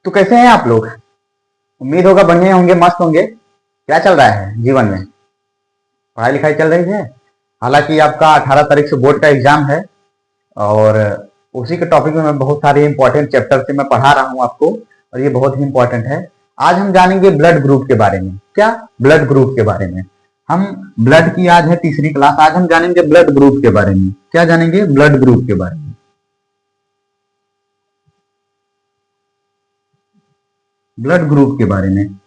तो कैसे हैं आप लोग? उम्मीद होगा बढ़िया होंगे, मस्त होंगे। क्या चल रहा है जीवन में? पढ़ाई लिखाई चल रही है? हालांकि आपका 18 तारीख से बोर्ड का एग्जाम है और उसी के टॉपिक में मैं बहुत सारे इंपॉर्टेंट चैप्टर से मैं पढ़ा रहा हूँ आपको, और ये बहुत ही इंपॉर्टेंट है। आज हम जानेंगे ब्लड ग्रुप के बारे में। क्या? ब्लड ग्रुप के बारे में। हम ब्लड की आज है तीसरी क्लास। आज हम जानेंगे ब्लड ग्रुप के बारे में। क्या जानेंगे? ब्लड ग्रुप के बारे में। ब्लड ग्रुप के बारे में।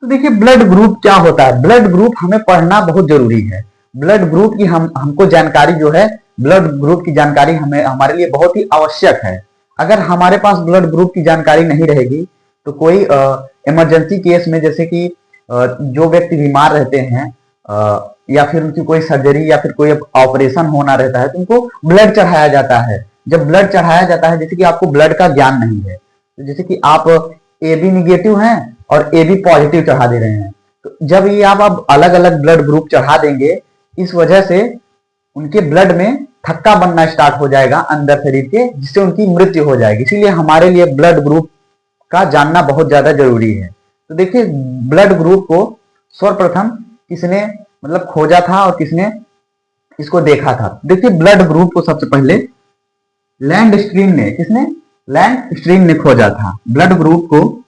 तो देखिए, ब्लड ग्रुप क्या होता है? ब्लड ग्रुप हमें पढ़ना बहुत जरूरी है। ब्लड ग्रुप की हमको जानकारी जो है, ब्लड ग्रुप की जानकारी हमें हमारे लिए बहुत ही आवश्यक है। अगर हमारे पास ब्लड ग्रुप की जानकारी नहीं रहेगी तो कोई इमरजेंसी केस में, जैसे कि जो व्यक्ति बीमार रहते हैं या फिर उनकी कोई सर्जरी या फिर कोई ऑपरेशन होना रहता है, तो उनको ब्लड चढ़ाया जाता है। जब ब्लड चढ़ाया जाता है, जैसे कि आपको ब्लड का ज्ञान नहीं है, तो जैसे कि आप ए बी निगेटिव हैं और ए बी पॉजिटिव चढ़ा दे रहे हैं, तो जब ये आप अलग अलग ब्लड ग्रुप चढ़ा देंगे, इस वजह से उनके ब्लड में थक्का बनना स्टार्ट हो जाएगा अंदर शरीर के, जिससे उनकी मृत्यु हो जाएगी। इसीलिए हमारे लिए ब्लड ग्रुप का जानना बहुत ज्यादा जरूरी है। तो देखिए, ब्लड ग्रुप को सर्वप्रथम किसने मतलब खोजा था और किसने इसको देखा था? देखिए, ब्लड ग्रुप को सबसे पहले लैंडस्ट्रीन ने, किसने? लैंडस्ट्रीन ने खोजा था। ब्लड ग्रुप को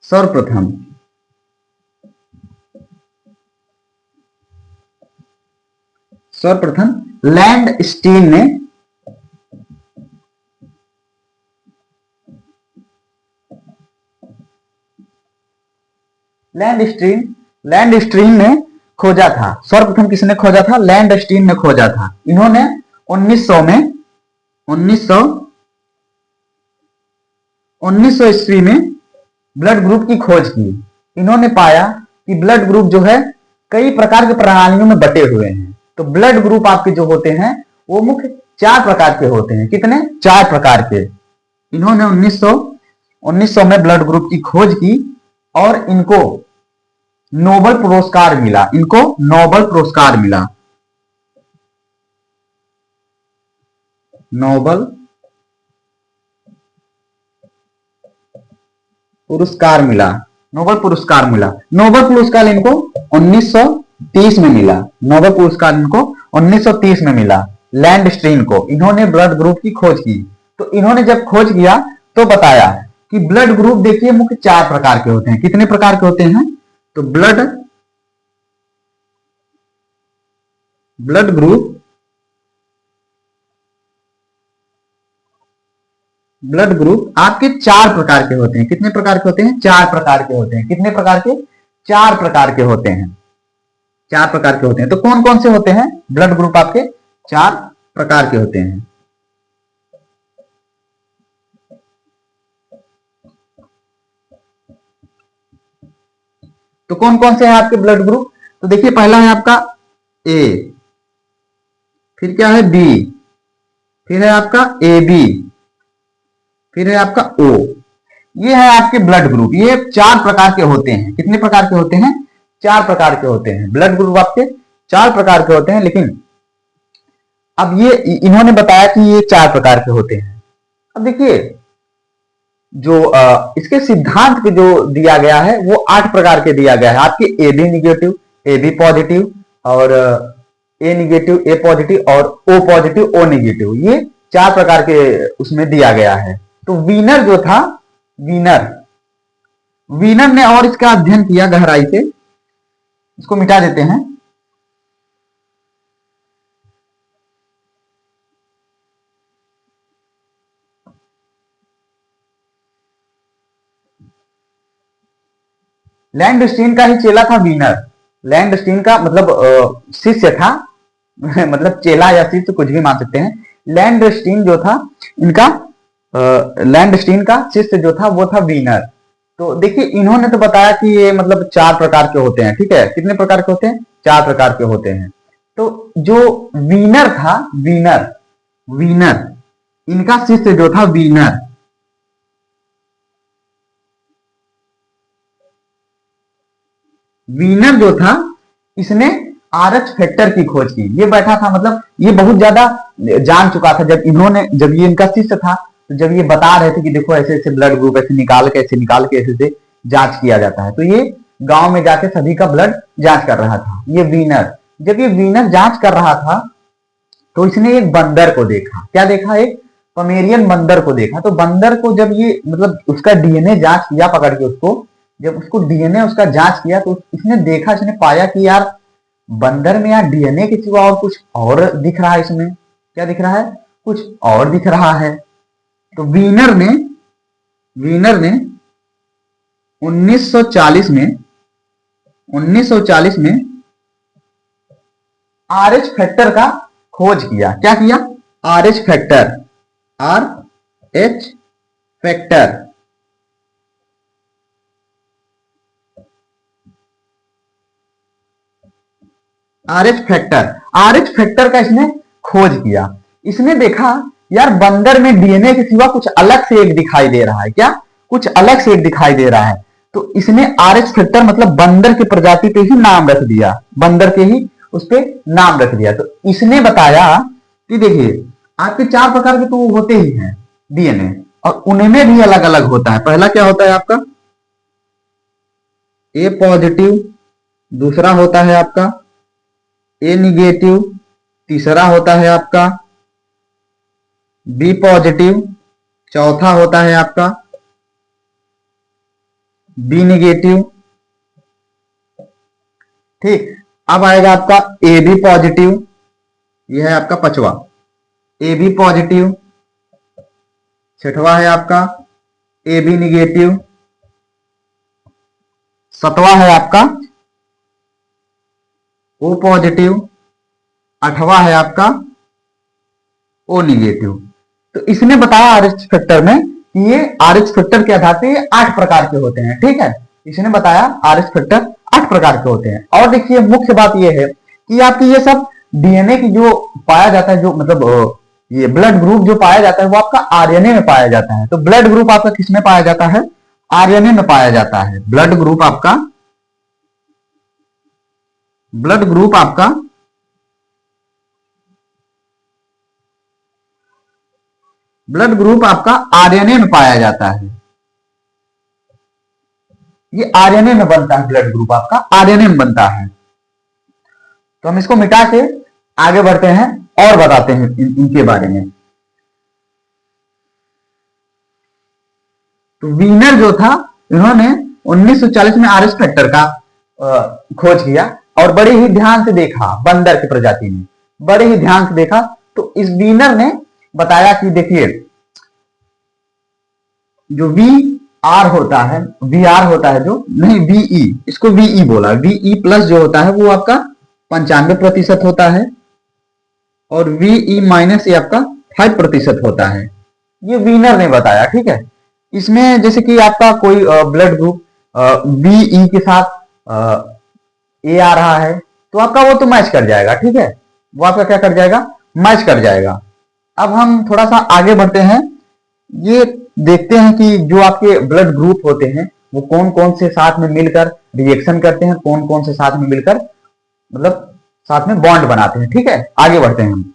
सर्वप्रथम लैंडस्टीन ने लैंडस्ट्रीन ने खोजा था। सर्वप्रथम किसने खोजा था? लैंडस्टीन ने खोजा था। इन्होंने 1900 में 1900 ईस्वी में ब्लड ग्रुप की खोज की। इन्होंने पाया कि ब्लड ग्रुप जो है कई प्रकार की प्रणालियों में बटे हुए हैं। तो ब्लड ग्रुप आपके जो होते हैं वो मुख्य 4 प्रकार के होते हैं। कितने? 4 प्रकार के। इन्होंने 1900 में ब्लड ग्रुप की खोज की और इनको नोबेल पुरस्कार मिला। इनको नोबेल पुरस्कार मिला। नोबेल पुरस्कार मिला। नोबेल पुरस्कार मिला। नोबेल पुरस्कार इनको 1930 में मिला। नोबेल पुरस्कार इनको 1930 में मिला लैंडस्ट्रीन को। इन्होंने ब्लड ग्रुप की खोज की। तो इन्होंने जब खोज किया तो बताया कि ब्लड ग्रुप देखिए मुख्य 4 प्रकार के होते हैं। कितने प्रकार के होते हैं? तो ब्लड ग्रुप आपके 4 प्रकार के होते हैं। कितने प्रकार के होते हैं? 4 प्रकार के होते हैं। कितने प्रकार के? 4 प्रकार के होते हैं। 4 प्रकार के होते हैं। तो कौन कौन से होते हैं? ब्लड ग्रुप आपके 4 प्रकार के होते हैं। तो कौन कौन से हैं आपके ब्लड ग्रुप? तो देखिए, पहला है आपका ए, फिर क्या है? बी, फिर है आपका ए बी, फिर है आपका ओ। ये है आपके ब्लड ग्रुप। ये 4 प्रकार के होते हैं। कितने प्रकार के होते हैं? 4 प्रकार के होते हैं। ब्लड ग्रुप आपके 4 प्रकार के होते हैं। लेकिन अब ये इन्होंने बताया कि ये 4 प्रकार के होते हैं। अब देखिए, जो इसके सिद्धांत पे जो दिया गया है वो 8 प्रकार के दिया गया है। आपके A B negative, A B positive और ए निगेटिव, ए पॉजिटिव और ओ पॉजिटिव, ओ निगेटिव, ये 4 प्रकार के उसमें दिया गया है। तो वीनर जो था, वीनर ने और इसका अध्ययन किया गहराई से। इसको मिटा देते हैं। लैंडस्टीन का ही चेला था वीनर। लैंडस्टीन का मतलब शिष्य था मतलब चेला या शिष्य कुछ भी मान सकते हैं। लैंडस्टीन जो था, इनका लैंडस्टीन का शिष्य जो था वो था वीनर। तो देखिए, इन्होंने तो बताया कि ये मतलब 4 प्रकार के होते हैं। ठीक है, कितने प्रकार के होते हैं? 4 प्रकार के होते हैं। तो जो वीनर था, वीनर इनका शिष्य जो था वीनर, वीनर जो था इसने आरएच फैक्टर की खोज की। ये बैठा था, मतलब ये बहुत ज्यादा जान चुका था। जब ये इनका शिष्य था, तो जब ये बता रहे थे कि देखो ऐसे ऐसे ब्लड ग्रुप ऐसे निकाल के ऐसे ऐसे जांच किया जाता है, तो ये गांव में जाके सभी का ब्लड जांच कर रहा था। ये वीनर, जब ये वीनर जांच कर रहा था तो इसने एक बंदर को देखा। क्या देखा? एक पमेरियन बंदर को देखा। तो बंदर को जब ये मतलब उसका डीएनए जांच किया पकड़ के उसको, जब उसको डीएनए उसका जांच किया तो इसने देखा, इसने पाया कि यार बंदर में यार डीएनए के सिवा और कुछ और दिख रहा है। इसमें क्या दिख रहा है? कुछ और दिख रहा है। तो वीनर ने 1940 में आरएच फैक्टर का खोज किया। क्या किया? RH factor, RH factor. RH factor का इसने खोज किया। इसने देखा यार बंदर में डीएनए के सिवा कुछ अलग से एक दिखाई दे रहा है। क्या? कुछ अलग से एक दिखाई दे रहा है। तो इसने आरएच फैक्टर मतलब बंदर की प्रजाति पे ही नाम रख दिया, बंदर के ही उस पे नाम रख दिया। तो इसने बताया कि देखिए आपके 4 प्रकार के तो होते ही हैं डीएनए, और उनमें भी अलग अलग होता है। पहला क्या होता है आपका? ए पॉजिटिव। दूसरा होता है आपका ए निगेटिव। तीसरा होता है आपका बी पॉजिटिव। चौथा होता है आपका बी निगेटिव। ठीक, अब आएगा आपका ए बी पॉजिटिव। यह है आपका 5वां, ए बी पॉजिटिव। 6वां है आपका ए बी निगेटिव। 7वां है आपका ओ पॉजिटिव। 8वां है आपका ओ निगेटिव। तो इसने बताया आरएच फैक्टर में कि ये आरएच फैक्टर के आधार पे 8 प्रकार के होते हैं। ठीक है, इसने बताया आरएच फैक्टर 8 प्रकार के होते हैं। और देखिए मुख्य बात यह है कि आपकी ये सब डीएनए की जो पाया जाता है, जो मतलब ये ब्लड ग्रुप जो पाया जाता है वो आपका आरएनए में पाया जाता है। तो ब्लड ग्रुप आपका किसमें पाया जाता है? आरएनए में पाया जाता है। ब्लड ग्रुप आपका आरएनए में पाया जाता है। ये आरएनए में बनता है, ब्लड ग्रुप आपका आरएनए में बनता है। तो हम इसको मिटा के आगे बढ़ते हैं और बताते हैं इनके बारे में। तो वीनर जो था, इन्होंने 1940 में आरएच फैक्टर का खोज किया और बड़े ही ध्यान से देखा, बंदर की प्रजाति में बड़े ही ध्यान से देखा। तो इस वीनर ने बताया कि देखिए जो वी आर होता है, वी आर होता है जो, नहीं वीई, इसको वीई बोला, वीई प्लस जो होता है वो आपका 95% होता है और वीई माइनस ये आपका 5% होता है। ये वीनर ने बताया। ठीक है, इसमें जैसे कि आपका कोई ब्लड ग्रुप बीई के साथ ए आ रहा है तो आपका वो तो मैच कर जाएगा। ठीक है, वो आपका क्या कर जाएगा? मैच कर जाएगा। अब हम थोड़ा सा आगे बढ़ते हैं, ये देखते हैं कि जो आपके ब्लड ग्रुप होते हैं वो कौन कौन से साथ में मिलकर रिएक्शन करते हैं, कौन कौन से साथ में मिलकर मतलब साथ में बॉन्ड बनाते हैं। ठीक है, आगे बढ़ते हैं हम।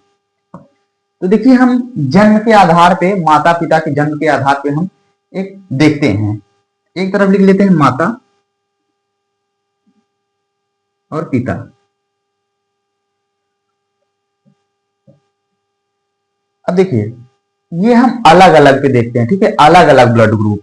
तो देखिए हम जन्म के आधार पे, माता पिता के जन्म के आधार पे हम एक देखते हैं, एक तरफ लिख लेते हैं माता और पिता। अब देखिए ये हम अलग अलग पे देखते हैं। ठीक है, अलग अलग ब्लड ग्रुप,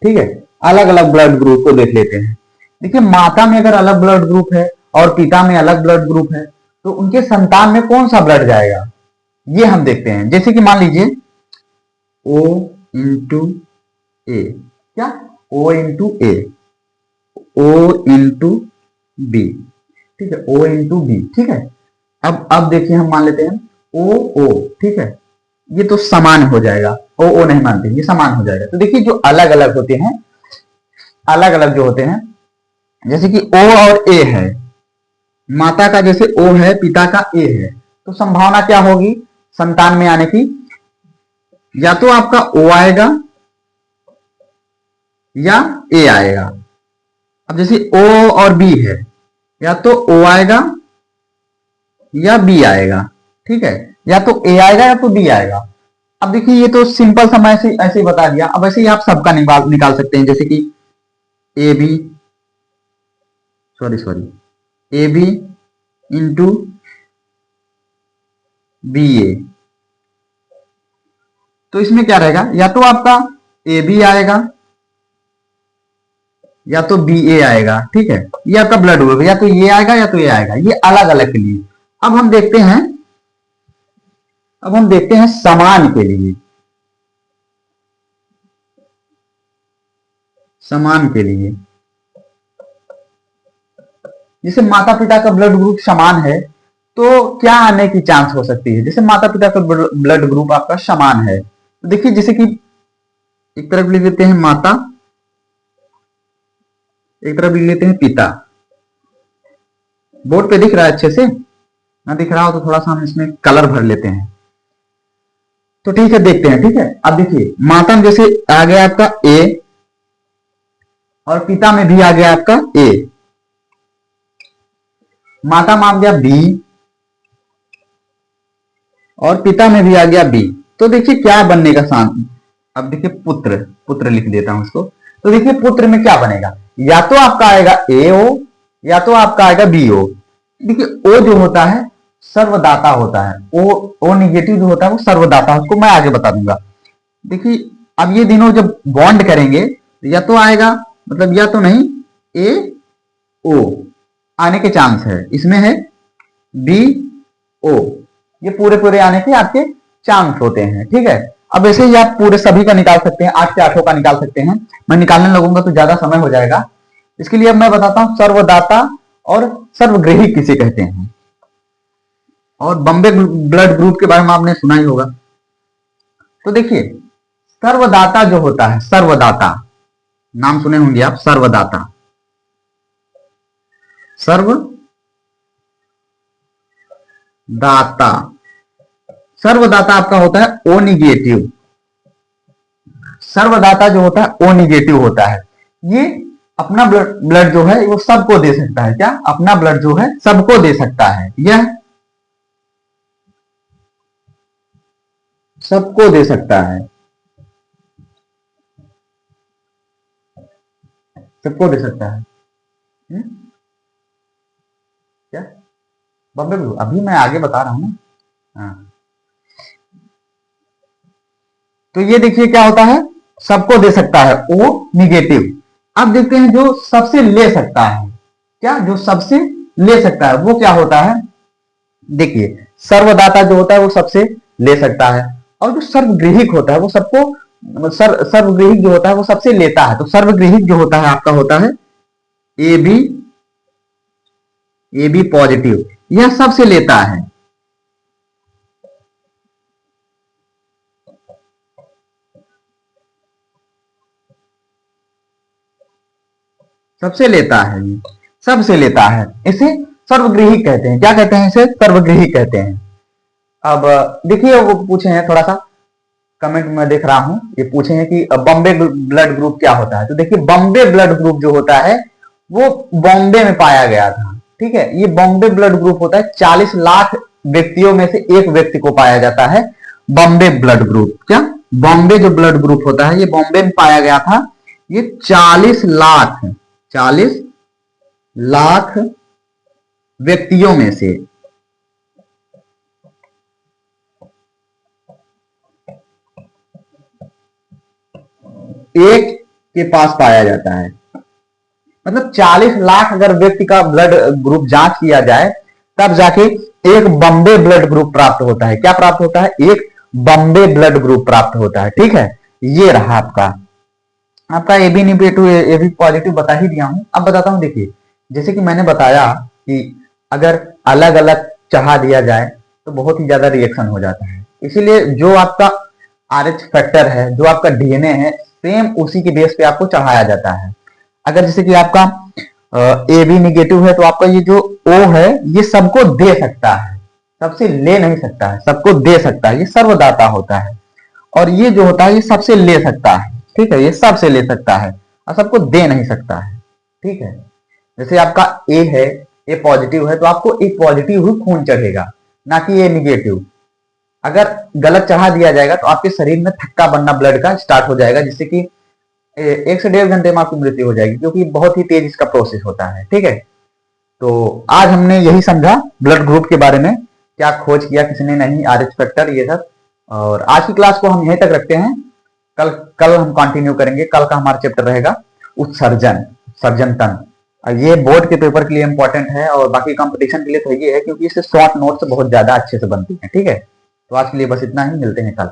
ठीक है, अलग अलग ब्लड ग्रुप को देख लेते हैं। देखिए माता में अगर अलग ब्लड ग्रुप है और पिता में अलग ब्लड ग्रुप है तो उनके संतान में कौन सा ब्लड जाएगा, ये हम देखते हैं। जैसे कि मान लीजिए O इंटू ए, क्या O इंटू ए, O इंटू बी। ठीक है, O इंटू बी। ठीक है, अब देखिए हम मान लेते हैं O O। ठीक है, ये तो समान हो जाएगा, O O नहीं मानते, ये समान हो जाएगा। तो देखिए जो अलग अलग होते हैं, अलग अलग जो होते हैं, जैसे कि O और A है, माता का जैसे O है, पिता का A है, तो संभावना क्या होगी संतान में आने की, या तो आपका O आएगा या A आएगा। अब जैसे O और B है, या तो O आएगा या B आएगा, ठीक है, या तो A आएगा या तो B आएगा। अब देखिए ये तो सिंपल सा मैं ऐसे ही बता दिया। अब ऐसे ही आप सबका निकाल सकते हैं, जैसे कि ए बी इंटू बी ए। तो इसमें क्या रहेगा, या तो आपका ए बी आएगा या तो बी ए आएगा, ठीक है, ये आपका ब्लड ग्रुप, या तो ये आएगा या तो ये आएगा, ये अलग अलग के लिए। अब हम देखते हैं समान के लिए। समान के लिए जैसे माता पिता का ब्लड ग्रुप समान है तो क्या आने की चांस हो सकती है। जैसे माता पिता का ब्लड ग्रुप आपका समान है, तो देखिए जैसे कि एक तरफ लिख लेते हैं माता, एक तरफ लिख लेते हैं पिता। बोर्ड पे दिख रहा है अच्छे से, ना दिख रहा हो तो थोड़ा सा हम इसमें कलर भर लेते हैं। तो ठीक है, देखते हैं, ठीक है। अब देखिए माता में जैसे आ गया आपका ए और पिता में भी आ गया आपका ए, माता में आ गया बी और पिता में भी आ गया बी। तो देखिए क्या बनने का शांत, अब देखिए पुत्र लिख देता हूं इसको। तो देखिए पुत्र में क्या बनेगा, या तो आपका आएगा ए ओ या तो आपका आएगा बी ओ। देखिए ओ जो होता है सर्वदाता होता है, ओ निगेटिव जो होता है वो सर्वदाता है, उसको मैं आगे बता दूंगा। देखिए अब ये दोनों जब बॉन्ड करेंगे या तो आएगा, मतलब या तो नहीं, ए ओ आने के चांस है, इसमें है बी ओ, ये पूरे आने के आपके चांस होते हैं, ठीक है। अब ऐसे ही आप पूरे सभी का निकाल सकते हैं, 8 के 8 का निकाल सकते हैं। मैं निकालने लगूंगा तो ज्यादा समय हो जाएगा, इसके लिए अब मैं बताता हूं सर्वदाता और सर्वग्राही किसे कहते हैं। और बॉम्बे ब्लड ग्रुप के बारे में आपने सुना ही होगा। तो देखिए सर्वदाता जो होता है, सर्वदाता नाम सुने होंगे आप, सर्वदाता, सर्वदाता आपका होता है ओ निगेटिव। सर्वदाता जो होता है ओ निगेटिव होता है, ये अपना ब्लड जो है वो सबको दे सकता है। क्या अपना ब्लड जो है सबको दे सकता है, यह सबको दे सकता है, सबको दे सकता है। क्या बॉम्बे ब्लू, अभी मैं आगे बता रहा हूं ना। हाँ, तो ये देखिए क्या होता है, सबको दे सकता है ओ निगेटिव। अब देखते हैं जो सबसे ले सकता है, क्या जो सबसे ले सकता है वो क्या होता है। देखिए सर्वदाता जो होता है वो सबसे ले सकता है, और जो सर्वगृहिक होता है वो सबको सर्वगृहिक जो होता है वो सबसे लेता है। तो सर्वगृहिक जो होता है आपका होता है ए बी पॉजिटिव, यह सबसे लेता है, सबसे लेता है, ये सबसे लेता है, इसे सर्वगृहिक कहते हैं। क्या कहते हैं इसे, सर्वगृहिक कहते हैं। अब देखिए वो पूछे हैं, थोड़ा सा कमेंट में देख रहा हूं, ये पूछे हैं कि बॉम्बे ब्लड ग्रुप क्या होता है। तो देखिए बॉम्बे ब्लड ग्रुप जो होता है वो बॉम्बे में पाया गया था, ठीक है। ये बॉम्बे ब्लड ग्रुप होता है, 40 लाख व्यक्तियों में से एक व्यक्ति को पाया जाता है बॉम्बे ब्लड ग्रुप। क्या बॉम्बे जो ब्लड ग्रुप होता है ये बॉम्बे में पाया गया था, ये 40 लाख व्यक्तियों में से एक के पास पाया जाता है। मतलब 40 लाख अगर व्यक्ति का ब्लड ग्रुप जांच किया जाए तब जाके एक बॉम्बे ब्लड ग्रुप प्राप्त होता है। क्या प्राप्त होता है, एक बॉम्बे ब्लड ग्रुप प्राप्त होता है, ठीक है। ये रहा आपका A B negative A B positive बता ही दिया हूं। अब बताता हूं, देखिए जैसे कि मैंने बताया कि अगर अलग अलग चढ़ा दिया जाए तो बहुत ही ज्यादा रिएक्शन हो जाता है, इसीलिए जो आपका RH फैक्टर है, जो आपका डीएनए है, सेम उसी के बेस पे आपको चढ़ाया जाता है। अगर जैसे कि आपका ए बी निगेटिव है तो आपका ये जो O है ये सबको दे सकता है, सबसे ले नहीं सकता है, सबको दे सकता है, ये सर्वदाता होता है। और ये जो होता है ये सबसे ले सकता है, ठीक है, ये सबसे ले सकता है और सबको दे नहीं सकता है, ठीक है। जैसे आपका ए है, ए पॉजिटिव है, तो आपको ए पॉजिटिव ही खून चढ़ेगा, ना कि ए निगेटिव। अगर गलत चढ़ा दिया जाएगा तो आपके शरीर में थक्का बनना ब्लड का स्टार्ट हो जाएगा, जिससे कि 1 से 1.5 घंटे में आपकी मृत्यु हो जाएगी, क्योंकि बहुत ही तेज इसका प्रोसेस होता है, ठीक है। तो आज हमने यही समझा ब्लड ग्रुप के बारे में, क्या खोज किया किसने नहीं, RH फैक्टर, ये सब। और आज की क्लास को हम यहीं तक रखते हैं। कल कल हम कंटिन्यू करेंगे। कल का हमारा चैप्टर रहेगा उत्सर्जन, सर्जन तंत्र। ये बोर्ड के पेपर के लिए इंपॉर्टेंट है और बाकी कंपटीशन के लिए तो ये है, क्योंकि इससे शॉर्ट नोट्स बहुत ज्यादा अच्छे से बनती हैं, ठीक है। तो आज के लिए बस इतना ही, मिलते हैं कल।